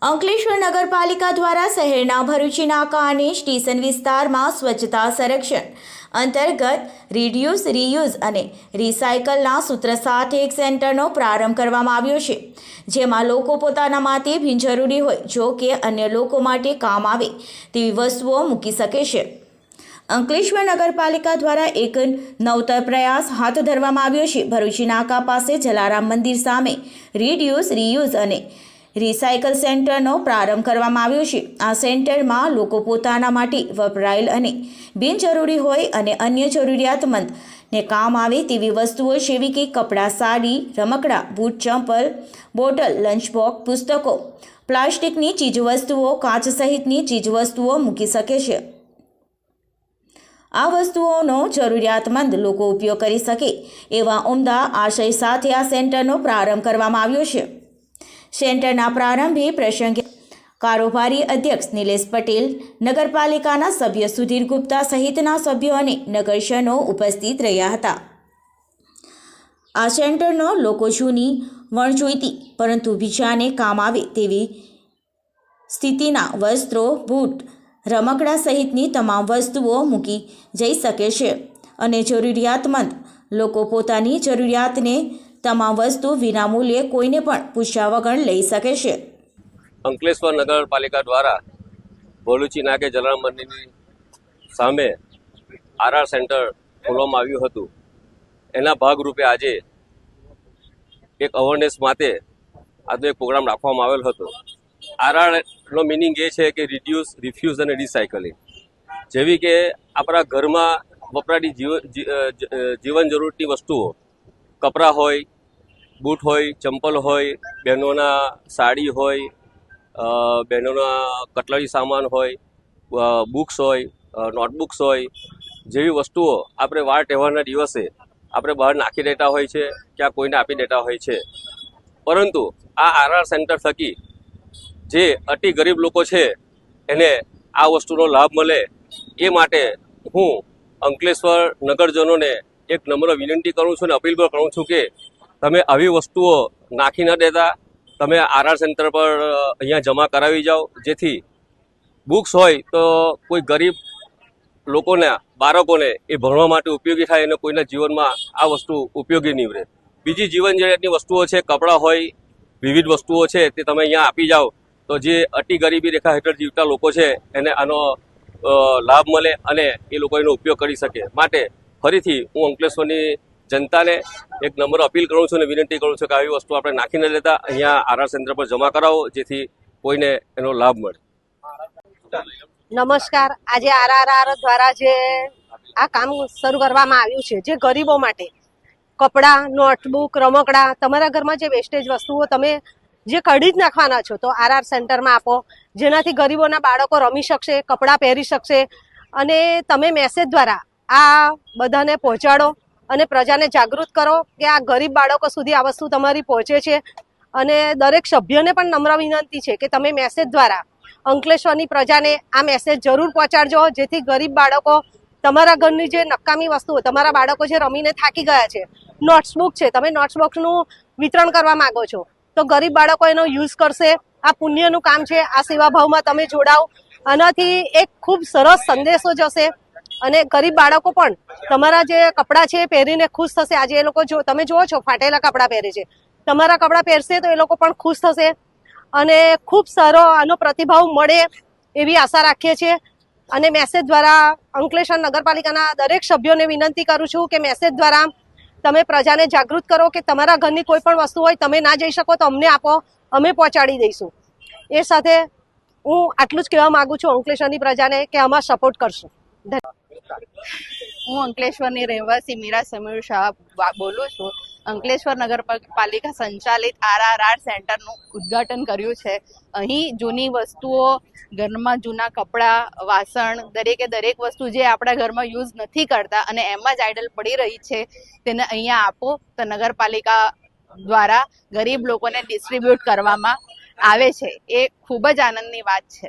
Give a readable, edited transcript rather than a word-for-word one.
અંકલેશ્વર નગરપાલિકા દ્વારા શહેરના ભરૂચી નાકા અને સ્ટેશન વિસ્તારમાં સ્વચ્છતા સંરક્ષણ અંતર્ગત રિડ્યુસ રીયુઝ અને રિસાયકલના સૂત્ર સાથે એક સેન્ટરનો પ્રારંભ કરવામાં આવ્યો છે, જેમાં લોકો પોતાના માટે બિનજરૂરી હોય જો કે અન્ય લોકો માટે કામ આવે તેવી વસ્તુઓ મૂકી શકે છે। અંકલેશ્વર નગરપાલિકા દ્વારા એક નવતર પ્રયાસ હાથ ધરવામાં આવ્યો છે। ભરૂચી નાકા પાસે જલારામ મંદિર સામે રિડ્યુસ રીયુઝ અને રિસાયકલ સેન્ટરનો પ્રારંભ કરવામાં આવ્યો છે। આ સેન્ટરમાં લોકો પોતાના માટે વપરાયેલ અને બિનજરૂરી હોય અને અન્ય જરૂરિયાતમંદને કામ આવે તેવી વસ્તુઓ જેવી કે કપડાં, સાડી, રમકડાં, બૂટ, ચંપલ, બોટલ, લંચ બોક્સ, પુસ્તકો, પ્લાસ્ટિકની ચીજવસ્તુઓ, કાચ સહિતની ચીજવસ્તુઓ મૂકી શકે છે। આ વસ્તુઓનો જરૂરિયાતમંદ લોકો ઉપયોગ કરી શકે એવા ઉમદા આશય સાથે આ સેન્ટરનો પ્રારંભ કરવામાં આવ્યો છે। સેન્ટરના પ્રારંભે પ્રસંગે કારોબારી અધ્યક્ષ નિલેશ પટેલ, નગરપાલિકાના સભ્ય સુધીર ગુપ્તા સહિતના સભ્યો અને નગરજનો ઉપસ્થિત રહ્યા હતા। આ સેન્ટરનો લોકો જૂની, વણજોઈતી પરંતુ બીજાને કામ આવે તેવી સ્થિતિના વસ્ત્રો, બૂટ, રમકડા સહિતની તમામ વસ્તુઓ મૂકી જઈ શકે છે અને જરૂરિયાતમંદ લોકો પોતાની જરૂરિયાતને તમામ વસ્તુ વિનામૂલ્યે કોઈને પણ પૂછ્યા વગર લઈ શકે છે। અંકલેશ્વર નગરપાલિકા દ્વારા ભરૂચી નાકે જલારામ મંદિરની સામે આરઆર સેન્ટર ખોલવામાં આવ્યું હતું। એના ભાગરૂપે આજે એક અવેરનેસ માટે આજનો એક પ્રોગ્રામ રાખવામાં આવેલ હતો। આરઆરનો મિનિંગ એ છે કે રિડ્યુસ, રિફ્યુઝ અને રિસાયકલિંગ। જેવી કે આપણા ઘરમાં વપરાતી જીવન જરૂરતની વસ્તુઓ, કપડાં હોય, બૂટ હોય, ચંપલ હોય, બહેનોના સાડી હોય, બહેનોના કટલરી સામાન હોય, બુક્સ હોય, નોટબુક્સ હોય, જેવી વસ્તુઓ આપણે વાર તહેવારના દિવસે આપણે બહાર નાખી દેતા હોય છે, ક્યાં કોઈને આપી દેતા હોય છે। પરંતુ આ આરઆર સેન્ટર થકી જે અતિ ગરીબ લોકો છે એને આ વસ્તુનો લાભ મળે એ માટે હું અંકલેશ્વર નગરજનોને એક નમ્ર વિનંતી કરું છું અને અપીલ પણ કરું છું કે તમે આવી વસ્તુઓ નાખી ન દેતા, તમે આરઆર સેન્ટર પર અહીંયા જમા કરાવી જાઓ, જેથી બુક્સ હોય તો કોઈ ગરીબ લોકોના બાળકોને એ ભણવા માટે ઉપયોગી થાય અને કોઈના જીવનમાં આ વસ્તુ ઉપયોગી નીવડે। બીજી જીવન જરૂરિયાતની વસ્તુઓ છે, કપડાં હોય, વિવિધ વસ્તુઓ છે, તે તમે અહીંયા આપી જાઓ તો જે અતિ ગરીબી રેખા હેઠળ જીવતા લોકો છે એને આનો લાભ મળે અને એ લોકો એનો ઉપયોગ કરી શકે। માટે ફરીથી હું અંકલેશ્વરની જનતાને એક નમ્ર અપીલ કરું છું અને વિનંતી કરું છું કે આવી વસ્તુ આપણે નાખી ન લેતા, અહીંયા આરઆર સેન્ટર પર જમા કરાવો જેથી કોઈને એનો લાભ મળે। નમસ્કાર। આજે આરઆર દ્વારા જે આ કામ શરૂ કરવામાં આવ્યું છે, જે ગરીબો માટે કપડાં, નોટબુક, રમકડા, તમારા ઘરમાં જે વેસ્ટેજ વસ્તુઓ તમે જે કાઢી જ નાખવાના છો તો આરઆર સેન્ટરમાં આપો, જેનાથી ગરીબોના બાળકો રમી શકશે, કપડાં પહેરી શકશે અને તમે મેસેજ દ્વારા આ બધાને પહોંચાડો અને પ્રજાને જાગૃત કરો કે આ ગરીબ બાળકો સુધી આ વસ્તુ તમારી પહોંચે છે। અને દરેક સભ્યને પણ નમ્ર વિનંતી છે કે તમે મેસેજ દ્વારા અંકલેશ્વરની પ્રજાને આ મેસેજ જરૂર પહોંચાડજો, જેથી ગરીબ બાળકો તમારા ઘરની જે નકામી વસ્તુઓ, તમારા બાળકો જે રમીને થાકી ગયા છે, નોટ્સબુક છે, તમે નોટ્સબુકનું વિતરણ કરવા માંગો છો તો ગરીબ બાળકો એનો યુઝ કરશે। આ પુણ્યનું કામ છે, આ સેવાભાવમાં તમે જોડાઓ, આનાથી એક ખૂબ સરસ સંદેશો જશે અને ગરીબ બાળકો પણ તમારા જે કપડાં છે પહેરીને ખુશ થશે। આજે એ લોકો જો તમે જુઓ છો ફાટેલા કપડાં પહેરે છે, તમારા કપડાં પહેરશે તો એ લોકો પણ ખુશ થશે અને ખૂબ સારો આનો પ્રતિભાવ મળે એવી આશા રાખીએ છીએ। અને મેસેજ દ્વારા અંકલેશ્વર નગરપાલિકાના દરેક સભ્યોને વિનંતી કરું છું કે મેસેજ દ્વારા તમે પ્રજાને જાગૃત કરો કે તમારા ઘરની કોઈ પણ વસ્તુ હોય, તમે ના જઈ શકો તો અમને આપો, અમે પહોંચાડી દઈશું। એ સાથે હું આટલું જ કહેવા માંગુ છું અંકલેશ્વરની પ્રજાને કે આમાં સપોર્ટ કરશું। હું અંકલેશ્વરની રહેવાસી મીરા સમીર શાહ બોલું છું। અંકલેશ્વર નગરપાલિકા સંચાલિત આરઆર સેન્ટરનું ઉદ્ઘાટન કર્યું છે। અહીં જૂની વસ્તુઓ, ઘરમાં જૂના કપડાં, વાસણ, દરેક વસ્તુ જે આપણા ઘરમાં યુઝ નથી કરતા અને એમાં જ આઇડલ પડી રહી છે તેને અહીંયા આપો તો નગરપાલિકા દ્વારા ગરીબ લોકોને ડિસ્ટ્રીબ્યુટ કરવામાં આવે છે। એ ખૂબ જ આનંદની વાત છે।